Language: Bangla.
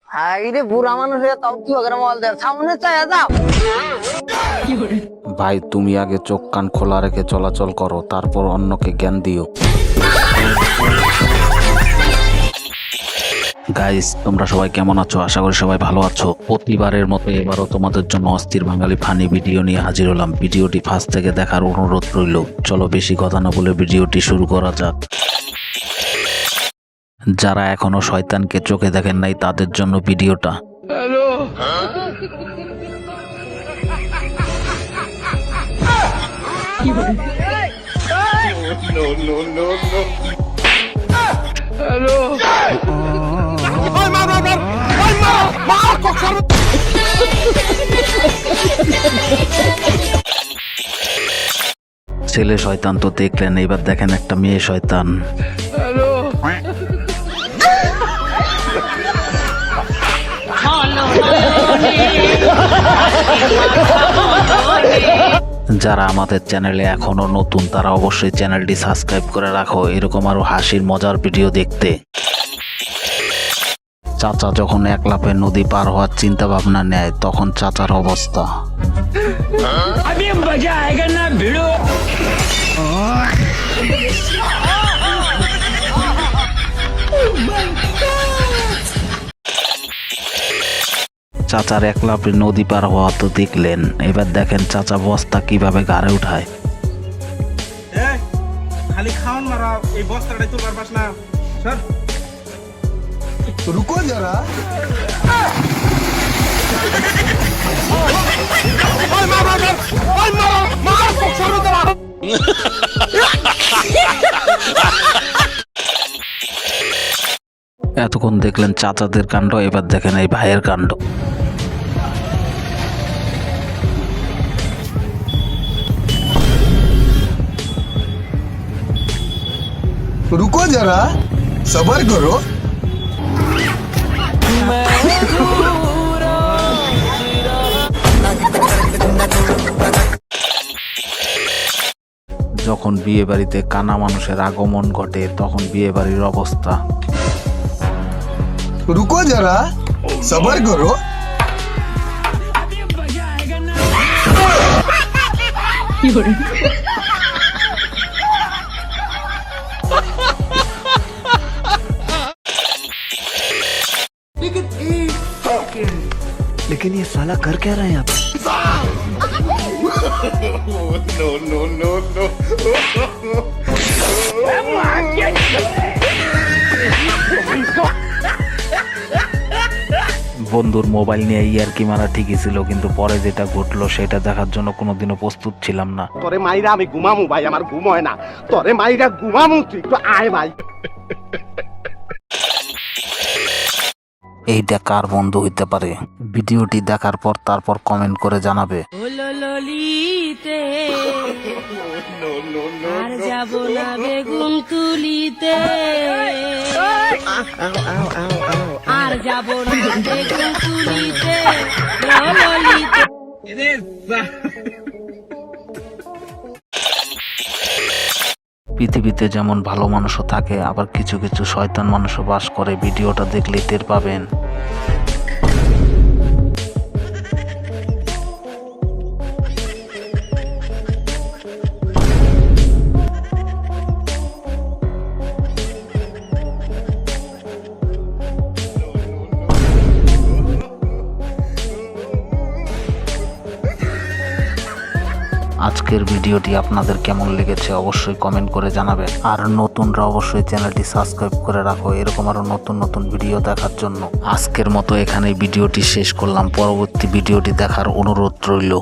আইরে বুড়া মানুষ হয়ে তাও তুই ওকে মোবাইল দেয় সামনে চায় দাও। ভাই তুমি আগে চোখ কান খোলা রেখে চলাচল করো, তারপর অন্যকে জ্ঞান দিও। গাইস, তোমরা সবাই কেমন আছো? আশা করি সবাই ভালো আছো। প্রতিবারের মতো এবারও তোমাদের জন্য অস্থির বাঙালি ফানি ভিডিও নিয়ে হাজির হলাম। ভিডিওটি ফার্স্ট থেকে দেখার অনুরোধ রইল। চলো বেশি কথা না বলে ভিডিওটি শুরু করা যাক। যারা এখনো শয়তানকে চোখে দেখেন নাই তাদের জন্য ভিডিওটা। ছেলে শয়তান তো দেখলেন, এবার দেখেন একটা মেয়ে শয়তান। যারা আমাদের চ্যানেলে এখনো নতুন তারা অবশ্যই চ্যানেলটি সাবস্ক্রাইব করে রাখো এরকম আরো হাসির মজার ভিডিও দেখতে। চাচা যখন এক লাফে নদী পার হওয়ার চিন্তা ভাবনা নেয় তখন চাচার অবস্থা। চাচার এক লাফে নদী পার হওয়া তো দেখলেন, এবার দেখেন চাচা বস্তা কিভাবে ঘাড়ে উঠায়। খালি খাওন মারা এই বস্তাটাই তো পারবাস না। সর रुको जरा। এতক্ষণ দেখলেন চাচাদের কাণ্ড, এবার দেখেন এই ভাইয়ের কাণ্ড। रुको जरा, सबर करो। যখন বিয়ে বাড়িতে কানা মানুষের আগমন ঘটে তখন বিয়ে বাড়ির অবস্থা। रुको जरा, सबर करो। लेकिन ये साला कर क्या रहे हैं आप? বন্ধুর মোবাইল নিয়ে ইয়ার্কি মারা ঠিকই ছিল, কিন্তু পরে যেটা ঘটলো সেটা দেখার জন্য কোনোদিনও প্রস্তুত ছিলাম না। তোরে মাইরা আমি ঘুমামু ভাই, আমার ঘুম হয় না। তোরে মাইরা ঘুমামু, তুই একটু আয় ভাই। এইটা কার বন্ধু হইতে পারে? ভিডিওটি দেখার পর তারপর কমেন্ট করে জানাবে। আর যাব না বেগুন তুলিতে, আর যাব না বেগুন তুলিতে, ললিতে। পৃথিবীতে যেমন ভালো মানুষও থাকে, আবার কিছু কিছু শয়তান মানুষও বাস করে। ভিডিওটা দেখলেই টের পাবেন। আজকের ভিডিওটি আপনাদের কেমন লেগেছে অবশ্যই কমেন্ট করে জানাবেন। আর নতুনরা অবশ্যই চ্যানেলটি সাবস্ক্রাইব করে রাখো এরকম আরো নতুন নতুন ভিডিও দেখার জন্য। আজকের মতো এখানেই ভিডিওটি শেষ করলাম, পরবর্তী ভিডিওটি দেখার অনুরোধ রইল।